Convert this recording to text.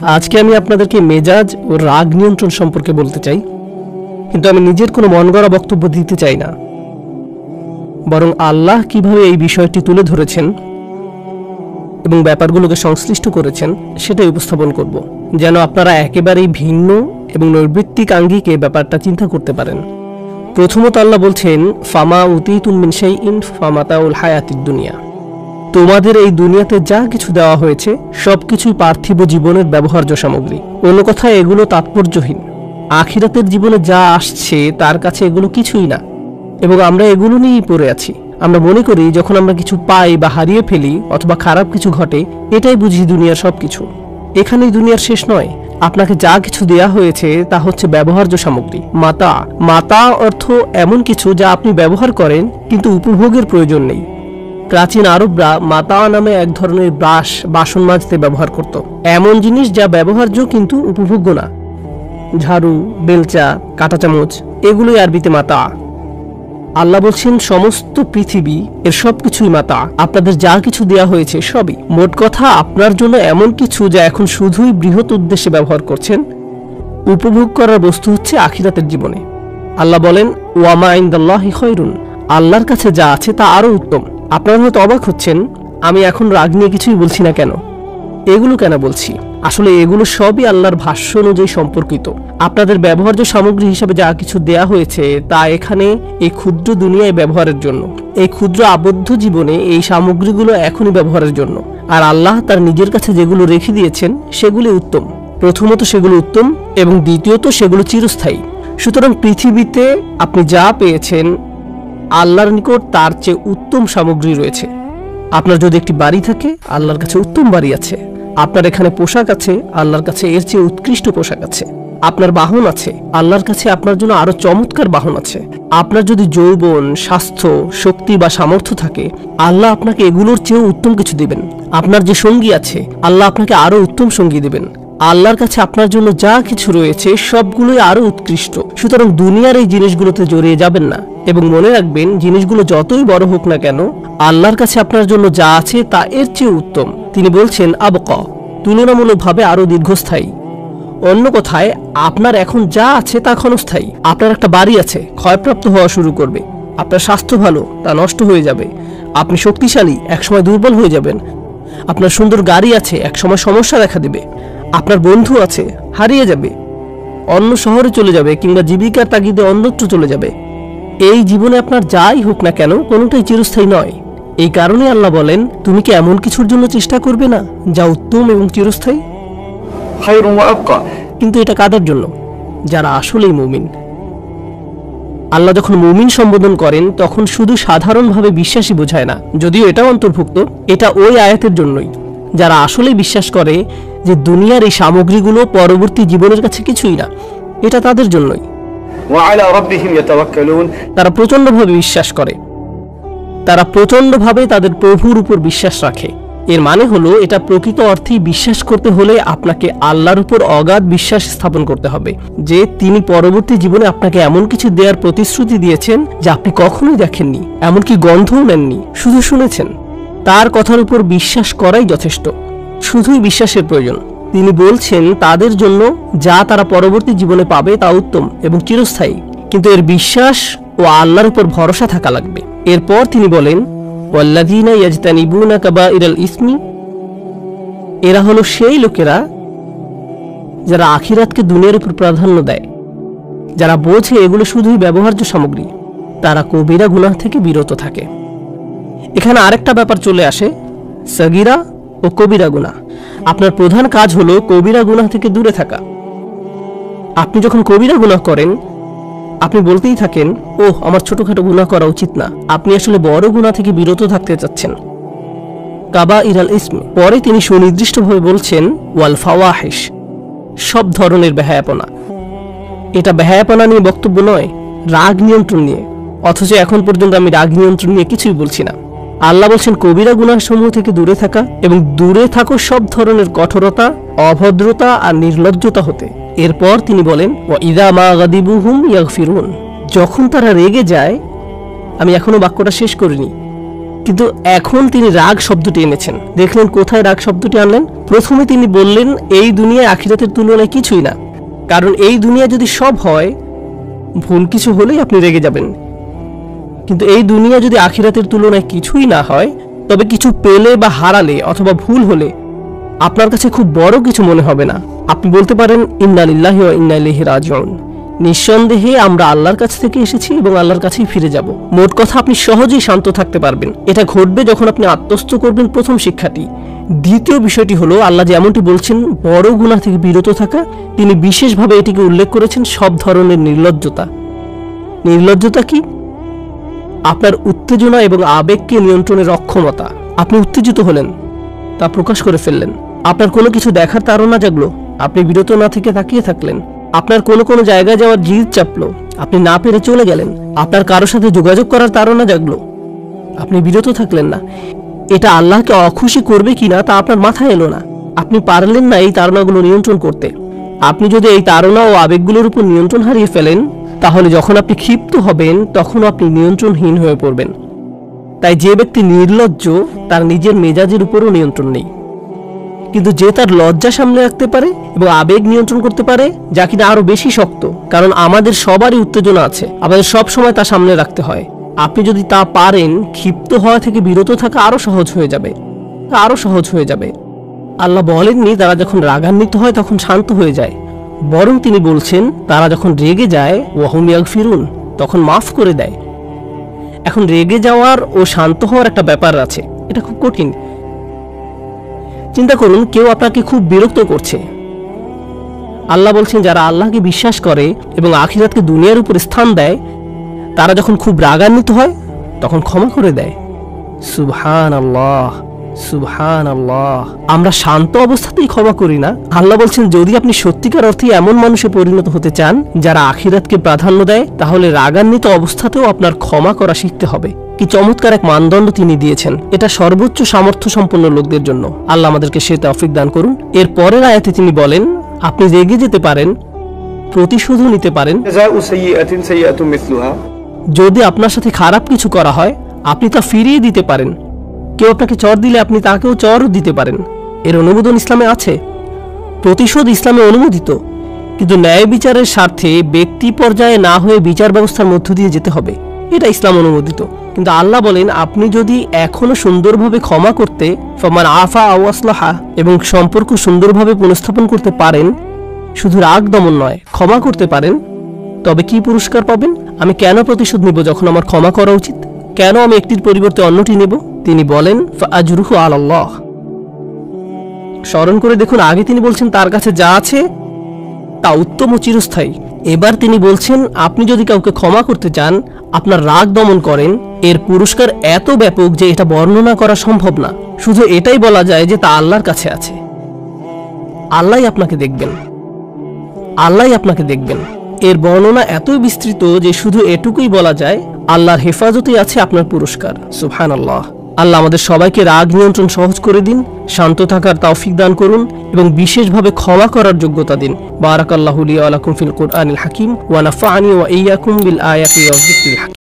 আজকে আমি আপনাদেরকে মেজাজ ও রাগ নিয়ন্ত্রণ সম্পর্কে বলতে চাই, কিন্তু আমি নিজের কোনো মন গড়া বক্তব্য দিতে চাই না, বরং আল্লাহ কিভাবে এই বিষয়টি তুলে ধরেছেন এবং ব্যাপারগুলোকে সংশ্লিষ্ট করেছেন সেটাই উপস্থাপন করব, যেন আপনারা একেবারেই ভিন্ন এবং নৈর্বৃত্তিক আঙ্গিকে ব্যাপারটা চিন্তা করতে পারেন। প্রথমত আল্লাহ বলছেন, ফামা উতীতুম মিন শাইইন ফামাতাউল হায়াতিদ দুনিয়া, তোমাদের এই দুনিয়াতে যা কিছু দেওয়া হয়েছে সবকিছুই পার্থিব জীবনের ব্যবহার্য সামগ্রী। অন্য কথায় এগুলো তাৎপর্যহীন। আখিরাতের জীবনে যা আসছে তার কাছে এগুলো কিছুই না, এবং আমরা এগুলো নিয়েই পড়ে আছি। আমরা মনে করি যখন আমরা কিছু পাই বা হারিয়ে ফেলি অথবা খারাপ কিছু ঘটে, এটাই বুঝি দুনিয়ার সবকিছু। এখানেই দুনিয়ার শেষ নয়। আপনাকে যা কিছু দেয়া হয়েছে তা হচ্ছে ব্যবহার্য সামগ্রী, মাতা। মাতা অর্থ এমন কিছু যা আপনি ব্যবহার করেন কিন্তু উপভোগের প্রয়োজন নেই। প্রাচীন আরবরা মাতা নামে এক ধরনের ব্রাশ বাসন মাজতে ব্যবহার করত, এমন জিনিস যা ব্যবহার্য কিন্তু উপভোগ্য না। ঝাড়ু, বেলচা, কাঁটা চামচ, এগুলোই আরবিতে মাতা। আল্লাহ বলছেন সমস্ত পৃথিবী এর সবকিছুই মাতা। আপনাদের যা কিছু দেয়া হয়েছে সবই, মোট কথা আপনার জন্য এমন কিছু যা এখন শুধুই বৃহৎ উদ্দেশ্যে ব্যবহার করছেন। উপভোগ করার বস্তু হচ্ছে আখিরাতের জীবনে। আল্লাহ বলেন, ওয়ামা ইনদাল্লাহি খায়রুন, আল্লাহর কাছে যা আছে তা আরো উত্তম। আপনারা হয়তো অবাক হচ্ছেন, আমি এখন রাগ নিয়ে কিছুই বলছি না কেন, এগুলো কেন বলছি। আসলে এগুলো সবই আল্লাহর ভাষ্য অনুযায়ী সম্পর্কিত। আপনাদের ব্যবহার্য সামগ্রী হিসাবে যা কিছু দেয়া হয়েছে তা এখানে এই ক্ষুদ্র দুনিয়ায় ব্যবহারের জন্য। এই ক্ষুদ্র আবদ্ধ জীবনে এই সামগ্রীগুলো এখনই ব্যবহারের জন্য। আর আল্লাহ তার নিজের কাছে যেগুলো রেখে দিয়েছেন সেগুলি উত্তম। প্রথমত সেগুলো উত্তম, এবং দ্বিতীয়ত সেগুলো চিরস্থায়ী। সুতরাং পৃথিবীতে আপনি যা পেয়েছেন আল্লাহর নিকট তার চেয়ে উত্তম সামগ্রী রয়েছে। আপনার যদি একটি বাড়ি থাকে, আল্লাহর কাছে উত্তম বাড়ি আছে। আপনার এখানে পোশাক আছে, আল্লাহর কাছে এর চেয়ে উৎকৃষ্ট পোশাক আছে। আপনার বাহন আছে, আল্লাহর কাছে আপনার জন্য আরো চমৎকার বাহন আছে। আপনার যদি যৌবন, স্বাস্থ্য, শক্তি বা সামর্থ্য থাকে, আল্লাহ আপনাকে এগুলোর চেয়েও উত্তম কিছু দিবেন। আপনার যে সঙ্গী আছে, আল্লাহ আপনাকে আরো উত্তম সঙ্গী দিবেন। আল্লাহর কাছে আপনার জন্য যা কিছু রয়েছে সবগুলোই আরো উৎকৃষ্ট। সুতরাং দুনিয়ার এই জিনিসগুলোতে জড়িয়ে যাবেন না, এবং মনে রাখবেন জিনিসগুলো যতই বড় হোক না কেন, আল্লাহর কাছে আপনার জন্য যা আছে তা এর চেয়ে উত্তম। তিনি বলছেন আবকা, তুলনামূলকভাবে আরো দীর্ঘস্থায়ী। অন্য কথায়, আপনার এখন যা আছে তা ক্ষণস্থায়ী। আপনার একটা বাড়ি আছে, ক্ষয়প্রাপ্ত হওয়া শুরু করবে। আপনার স্বাস্থ্য ভালো, তা নষ্ট হয়ে যাবে। আপনি শক্তিশালী, একসময় দুর্বল হয়ে যাবেন। আপনার সুন্দর গাড়ি আছে, একসময় সমস্যা দেখা দেবে। আপনার বন্ধু আছে, হারিয়ে যাবে, অন্য শহরে চলে যাবে, কিংবা জীবিকার তাগিদে অন্যত্র চলে যাবে। এই জীবনে আপনার যাই হোক না কেন, কোনোটাই চিরস্থায়ী নয়। এই কারণে আল্লাহ বলেন, তুমি কি এমন কিছুর জন্য চেষ্টা করবে না যা উত্তম এবং চিরস্থায়ী? কিন্তু এটা কাদের জন্য? যারা আসলেই মুমিন। আল্লাহ যখন মুমিন সম্বোধন করেন তখন শুধু সাধারণভাবে বিশ্বাসী বোঝায় না, যদিও এটাও অন্তর্ভুক্ত। এটা ওই আয়াতের জন্যই, যারা আসলেই বিশ্বাস করে যে দুনিয়ার এই সামগ্রীগুলো পরবর্তী জীবনের কাছে কিছুই না। এটা তাদের জন্যই। তারা প্রচন্ডভাবে বিশ্বাস করে, তারা প্রচন্ডভাবে তাদের প্রভুর উপর বিশ্বাস রাখে। এর মানে হলো, এটা প্রকৃত অর্থেই বিশ্বাস করতে হলে আপনাকে আল্লাহর উপর অগাধ বিশ্বাস স্থাপন করতে হবে যে তিনি পরবর্তী জীবনে আপনাকে এমন কিছু দেওয়ার প্রতিশ্রুতি দিয়েছেন যা আপনি কখনোই দেখেননি, এমনকি গন্ধও নেননি, শুধু শুনেছেন। তার কথার উপর বিশ্বাস করাই যথেষ্ট, শুধুই বিশ্বাসের প্রয়োজন। তিনি বলছেন তাদের জন্য যা তারা পরবর্তী জীবনে পাবে তা উত্তম এবং চিরস্থায়ী, কিন্তু এর বিশ্বাস ও আল্লাহর উপর ভরসা থাকা লাগবে। এরপর তিনি বলেন, ওয়াল্লাযীনা ইয়াজতানিবুনা কাবাইরাল ইসমি, এরা হলো সেই লোকেরা যারা আখিরাতকে দুনিয়ার উপর প্রাধান্য দেয়, যারা বোঝে এগুলো শুধুই ব্যবহার্য সামগ্রী। তারা কবিরা গুনাহ থেকে বিরত থাকে। এখানে আরেকটা ব্যাপার চলে আসে, সগীরা ও কবিরা গুনাহ। আপনার প্রধান কাজ হলো কবিরা গুনাহ থেকে দূরে থাকা। আপনি যখন কবিরা গুনাহ করেন, আপনি বলতেই থাকেন, ওহ, আমার ছোটখাটো গুনাহ করা উচিত না। আপনি আসলে বড় গুনাহ থেকে বিরত থাকতে চাচ্ছেন। কাবাইরাল ইসম। পরে তিনি সুনির্দিষ্টভাবে বলছেন, ওয়াল ফাওয়াহিশ, সব ধরনের বেহায়াপনা। এটা বেহায়াপনা নিয়ে বক্তব্য নয়, রাগ নিয়ন্ত্রণ নিয়ে। অথচ এখন পর্যন্ত আমি রাগ নিয়ন্ত্রণ নিয়ে কিছুই বলছি না। আল্লাহ বলছেন কবিরা গুনাহ সমূহ থেকে দূরে থাকা, এবং দূরে থাকো সব ধরনের কঠোরতা, অভদ্রতা আর নির্লজ্জতা হতে। এরপর তিনি বলেন, ওয়া ইযা মা গাদিবুহুম ইয়াগফিরুন, যখন তারা রেগে যায়। আমি এখনো বাক্যটা শেষ করিনি। কিন্তু এখন তিনি রাগ শব্দটি এনেছেন। দেখলেন কোথায় রাগ শব্দটি আনলেন? প্রথমে তিনি বললেন এই দুনিয়ায় আখিরাতের তুলনায় কিছুই না, কারণ এই দুনিয়া যদি সব হয়, ভুল কিছু হলেই আপনি রেগে যাবেন। কিন্তু এই দুনিয়া যদি আখিরাতের তুলনায় কিছুই না হয়, তবে কিছু পেলে বা হারালে অথবা ভুল হলে আপনার কাছে খুব বড় কিছু মনে হবে না। আপনি বলতে পারেন ইন্না লিল্লাহি ওয়া ইন্না ইলাইহি রাজিউন, নিঃসন্দেহে আমরা আল্লাহর কাছ থেকে এসেছি এবং আল্লাহর কাছেই ফিরে যাব। মোট কথা আপনি সহজেই শান্ত থাকতে পারবেন। এটা ঘটবে যখন আপনি আত্মস্থ করবেন প্রথম শিক্ষাটি। দ্বিতীয় বিষয়টি হলো, আল্লাহ যেমনটি বলছেন বড় গুনাহ থেকে বিরত থাকা, তিনি বিশেষভাবে এটিকে উল্লেখ করেছেন সব ধরনের নির্লজ্জতা। নির্লজ্জতা কি? আপনার উত্তেজনা এবং আবেগকে নিয়ন্ত্রণের অক্ষমতা। আপনি উত্তেজিত হলেন, তা প্রকাশ করে ফেললেন। আপনার কোনো কিছু দেখার তাড়না জাগলো, আপনি বিরত না থেকে তাকিয়ে থাকলেন। আপনার কোনো জায়গায় যাওয়ার জিদ চাপলো, আপনি না পেরে চলে গেলেন। আপনার কারো সাথে যোগাযোগ করার তাড়না জাগলো, আপনি বিরত থাকলেন না। এটা আল্লাহকে অখুশি করবে কিনা তা আপনার মাথায় এলো না। আপনি পারলেন না এই তাড়নাগুলো নিয়ন্ত্রণ করতে। আপনি যদি এই তাড়না ও আবেগগুলোর উপর নিয়ন্ত্রণ হারিয়ে ফেলেন, তাহলে যখন আপনি ক্ষিপ্ত হবেন তখন আপনি নিয়ন্ত্রণহীন হয়ে পড়বেন। তাই যে ব্যক্তি নির্লজ্জ, তার নিজের মেজাজের উপরও নিয়ন্ত্রণ নেই। কিন্তু যে তার লজ্জা সামনে রাখতে পারে এবং আবেগ নিয়ন্ত্রণ করতে পারে, যা কিনা আরো বেশি শক্ত, কারণ আমাদের সবারই উত্তেজনা আছে, আমাদের সব সময় তা সামনে রাখতে হয়। আপনি যদি তা পারেন, ক্ষিপ্ত হওয়া থেকে বিরত থাকা আরো সহজ হয়ে যাবে, আরো সহজ হয়ে যাবে। আল্লাহ বলেননি তারা যখন রাগান্বিত হয় তখন শান্ত হয়ে যায়, বরং তিনি বলছেন তারা যখন রেগে যায় ওয়াহুম ইয়াগফিরুন, তখন মাফ করে দেয়। এখন রেগে যাওয়ার ও শান্ত হওয়ার একটা ব্যাপার আছে, এটা খুব কঠিন। চিন্তা করুন, কেউ আপনাকে খুব বিরক্ত করছে। আল্লাহ বলছেন যারা আল্লাহকে বিশ্বাস করে এবং আখিরাতকে দুনিয়ার উপর স্থান দেয়, তারা যখন খুব রাগান্বিত হয় তখন ক্ষমা করে দেয়। সুবহানাল্লাহ, সুবহানাল্লাহ। আমরা শান্ত অবস্থাতেই ক্ষমা করি না। আল্লাহ বলছেন যদি আপনি সত্যিকার অর্থে এমন মানুষে পরিণত হতে চান যারা আখিরাতকে প্রাধান্য দেয়, তাহলে রাগান্বিত অবস্থাতেও আপনার ক্ষমা করা শিখতে হবে। কি চমৎকার এক মানদণ্ড তিনি দিয়েছেন! এটা সর্বোচ্চ সামর্থ্য সম্পন্ন লোকদের জন্য। আল্লাহ আমাদেরকে সে তৌফিক দান করুন। এর পরের আয়াতে তিনি বলেন আপনি রেগে যেতে পারেন, প্রতিশোধও নিতে পারেন। যদি আপনার সাথে খারাপ কিছু করা হয়, আপনি তা ফিরিয়ে দিতে পারেন। কেউ আপনাকে চর দিলে আপনি তাকেও চরও দিতে পারেন। এর অনুমোদন ইসলামে আছে। প্রতিশোধ ইসলামে অনুমোদিত, কিন্তু ন্যায় বিচারের স্বার্থে ব্যক্তি পর্যায়ে না হয়ে বিচার ব্যবস্থার মধ্য দিয়ে যেতে হবে, এটা ইসলাম অনুমোদিত। কিন্তু আল্লাহ বলেন আপনি যদি এখনো সুন্দরভাবে ক্ষমা করতে, ফামান আফা আও আসলাহা, এবং সম্পর্ক সুন্দরভাবে পুনঃস্থাপন করতে পারেন, শুধু রাগ দমন নয়, ক্ষমা করতে পারেন, তবে কি পুরস্কার পাবেন? আমি কেন প্রতিশোধ নিব যখন আমার ক্ষমা করা উচিত? কেন আমি একটির পরিবর্তে অন্যটি নেব? তিনি বলেন ফাআজরুহু আলাল্লাহ। স্মরণ করে দেখুন, আগে তিনি বলছেন তার কাছে যা আছে তা উত্তম ও চিরস্থায়ী। এবার তিনি বলছেন আপনি যদি কাউকে ক্ষমা করতে চান, আপনার রাগ দমন করেন, এর পুরস্কার এত ব্যাপক যে এটা বর্ণনা করা সম্ভব না। শুধু এটাই বলা যায় যে তা আল্লাহর কাছে আছে। আল্লাহই আপনাকে দেখবেন, আল্লাহই আপনাকে দেখবেন। এর বর্ণনা এতই বিস্তৃত যে শুধু এটুকুই বলা যায় আল্লাহর হেফাজতেই আছে আপনার পুরস্কার। সুবহানাল্লাহ। আল্লাহ আমাদের সবাইকে রাগ নিয়ন্ত্রণ সহজ করে দিন, শান্ত থাকার তৌফিক দান করুন এবং বিশেষভাবে ক্ষমা করার যোগ্যতা দিন। বারাকাল্লাহু লি ওয়া লাকুম ফিল কুরআনিল হাকিম ওয়া নাফা'আনি ওয়া ইয়্যাকুম বিল আয়াতি ওয়াজ যিকরিল হাকিম।